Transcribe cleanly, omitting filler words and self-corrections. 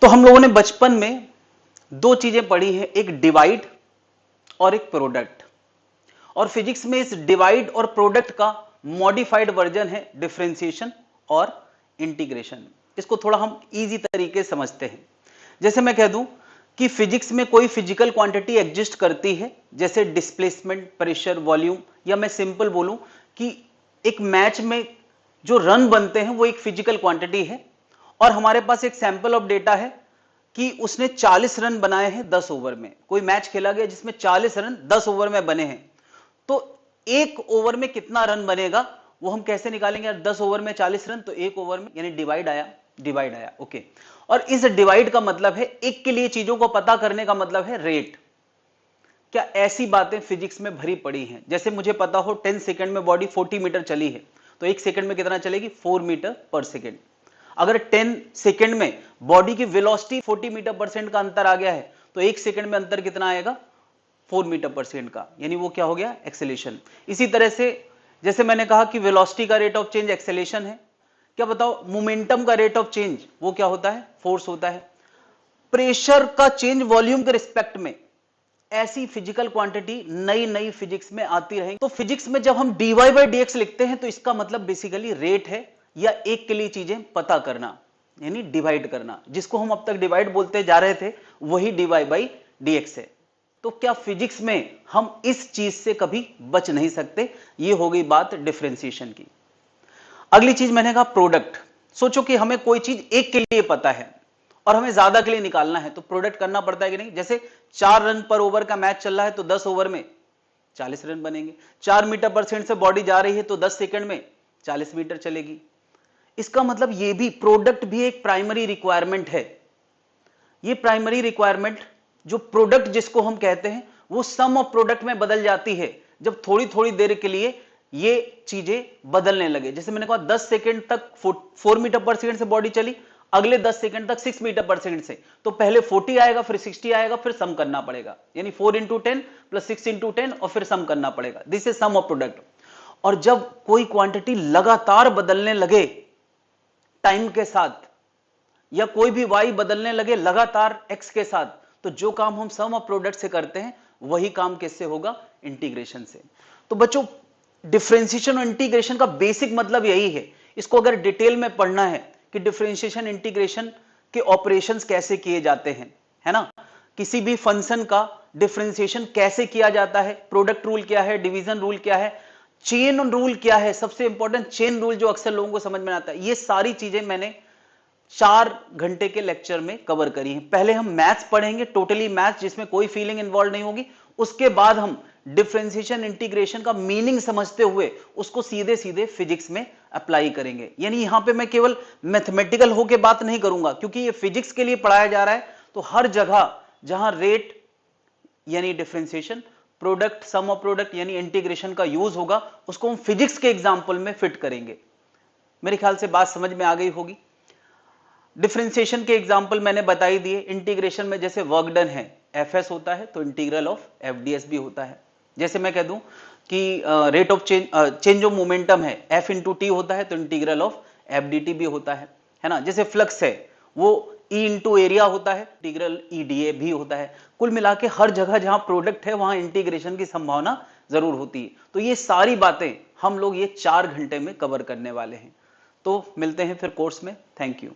तो हम लोगों ने बचपन में दो चीजें पढ़ी हैं, एक डिवाइड और एक प्रोडक्ट। और फिजिक्स में इस डिवाइड और प्रोडक्ट का मॉडिफाइड वर्जन है डिफरेंशिएशन और इंटीग्रेशन। इसको थोड़ा हम इजी तरीके से समझते हैं। जैसे मैं कह दूं कि फिजिक्स में कोई फिजिकल क्वांटिटी एग्जिस्ट करती है, जैसे डिस्प्लेसमेंट, प्रेशर, वॉल्यूम, या मैं सिंपल बोलूं कि एक मैच में जो रन बनते हैं वो एक फिजिकल क्वांटिटी है, और हमारे पास एक सैंपल ऑफ डेटा है कि उसने 40 रन बनाए हैं 10 ओवर में। कोई मैच खेला गया जिसमें 40 रन 10 ओवर में बने हैं, तो एक ओवर में कितना रन बनेगा वो हम कैसे निकालेंगे? 10 ओवर में 40 रन, तो एक ओवर में, यानी डिवाइड आया। ओके। और इस डिवाइड का मतलब है, एक के लिए चीजों को पता करने का मतलब है रेट। क्या ऐसी बातें फिजिक्स में भरी पड़ी हैं? जैसे मुझे पता हो 10 सेकंड में बॉडी 40 मीटर चली है, तो एक सेकंड में कितना चलेगी? 4 मीटर पर सेकंड। अगर 10 सेकंड में बॉडी की वेलोसिटी 40 मीटर पर सेकंड का अंतर आ गया है, तो एक सेकंड में अंतर कितना आएगा? 4 मीटर पर सेकंड का, यानी वो क्या हो गया? एक्सेलेरेशन। इसी तरह से जैसे मैंने कहा कि वेलोसिटी का रेट ऑफ चेंज एक्सेलेरेशन है, क्या बताओ मोमेंटम का रेट ऑफ चेंज वो क्या होता है? फोर्स होता है। प्रेशर का चेंज वॉल्यूम के रिस्पेक्ट में, ऐसी फिजिकल क्वांटिटी नई नई फिजिक्स में आती रहेगी। तो फिजिक्स में जब हम dy बाई dx लिखते हैं तो इसका मतलब बेसिकली रेट है, या एक के लिए चीजें पता करना, यानी डिवाइड करना। जिसको हम अब तक डिवाइड बोलते जा रहे थे वही dy बाई dx है। तो क्या फिजिक्स में हम इस चीज से कभी बच नहीं सकते? ये हो गई बात डिफरेंशिएशन की। अगली चीज मैंने कहा प्रोडक्ट। सोचो कि हमें कोई चीज एक के लिए पता है और हमें ज्यादा के लिए निकालना है, तो प्रोडक्ट करना पड़ता है कि नहीं? जैसे 4 रन पर ओवर का मैच चल रहा है, तो 10 ओवर में 40 रन बनेंगे। 4 मीटर पर सेकंड से बॉडी जा रही है, तो 10 सेकंड में 40 मीटर चलेगी। इसका मतलब ये भी प्रोडक्ट भी एक प्राइमरी रिक्वायरमेंट है। ये प्राइमरी रिक्वायरमेंट, जो प्रोडक्ट जिसको हम कहते हैं, वो सम ऑफ प्रोडक्ट में बदल जाती है जब थोड़ी थोड़ी देर के लिए ये चीजें बदलने लगे। जैसे मैंने कहा 10 सेकंड तक 4 मीटर पर सेकंड से बॉडी चली, अगले 10 सेकंड तक 6 मीटर पर सेकंड से, तो पहले 40 आएगा, फिर 60 आएगा, फिर सम करना पड़ेगा, यानी 4 इंटू 10 प्लस 6 इंटू 10, और फिर सम करना पड़ेगा। This is sum of product. और जब कोई क्वांटिटी लगातार बदलने लगे टाइम के साथ, या कोई भी y बदलने लगे लगातार x के साथ, तो जो काम हम सम ऑफ प्रोडक्ट से करते हैं वही काम किससे होगा? इंटीग्रेशन से। तो बच्चों, डिफरेंशिएशन और इंटीग्रेशन का बेसिक मतलब यही है। इसको अगर डिटेल में पढ़ना है कि डिफरेंशिएशन इंटीग्रेशन के ऑपरेशंस कैसे किए जाते हैं, है ना, किसी भी फंक्शन का डिफरेंशिएशन कैसे किया जाता है, प्रोडक्ट रूल क्या है, डिवीजन रूल क्या है, चेन रूल क्या है, सबसे इंपॉर्टेंट चेन रूल जो अक्सर लोगों को समझ में आता है, ये सारी चीजें मैंने 4 घंटे के लेक्चर में कवर करी है। पहले हम मैथ्स पढ़ेंगे, टोटली मैथ्स, जिसमें कोई फीलिंग इन्वॉल्व नहीं होगी। उसके बाद हम डिफरेंशिएशन इंटीग्रेशन का मीनिंग समझते हुए उसको सीधे सीधे फिजिक्स में अप्लाई करेंगे। यानी यहां पे मैं केवल मैथमेटिकल होके बात नहीं करूंगा, क्योंकि ये फिजिक्स के लिए पढ़ाया जा रहा है, तो हर जगह जहां रेट यानी differentiation, product, sum of product यानी इंटीग्रेशन का यूज होगा, उसको हम फिजिक्स के एग्जाम्पल में फिट करेंगे। मेरे ख्याल से बात समझ में आ गई होगी। डिफरेंशिएशन के एग्जाम्पल मैंने बताई दिए। इंटीग्रेशन में जैसे वर्क डन है एफएस होता है, तो इंटीग्रल ऑफ एफडीएस भी होता है। जैसे मैं कह दूं कि rate of change of momentum है एफ इंटू टी होता है, तो इंटीग्रल ऑफ एफडीटी भी होता है ना। जैसे फ्लक्स है वो ई इंटू एरिया होता है, इंटीग्रल ईडीए भी होता है। कुल मिला के हर जगह जहां प्रोडक्ट है वहां इंटीग्रेशन की संभावना जरूर होती है। तो ये सारी बातें हम लोग ये 4 घंटे में कवर करने वाले हैं। तो मिलते हैं फिर कोर्स में। Thank you.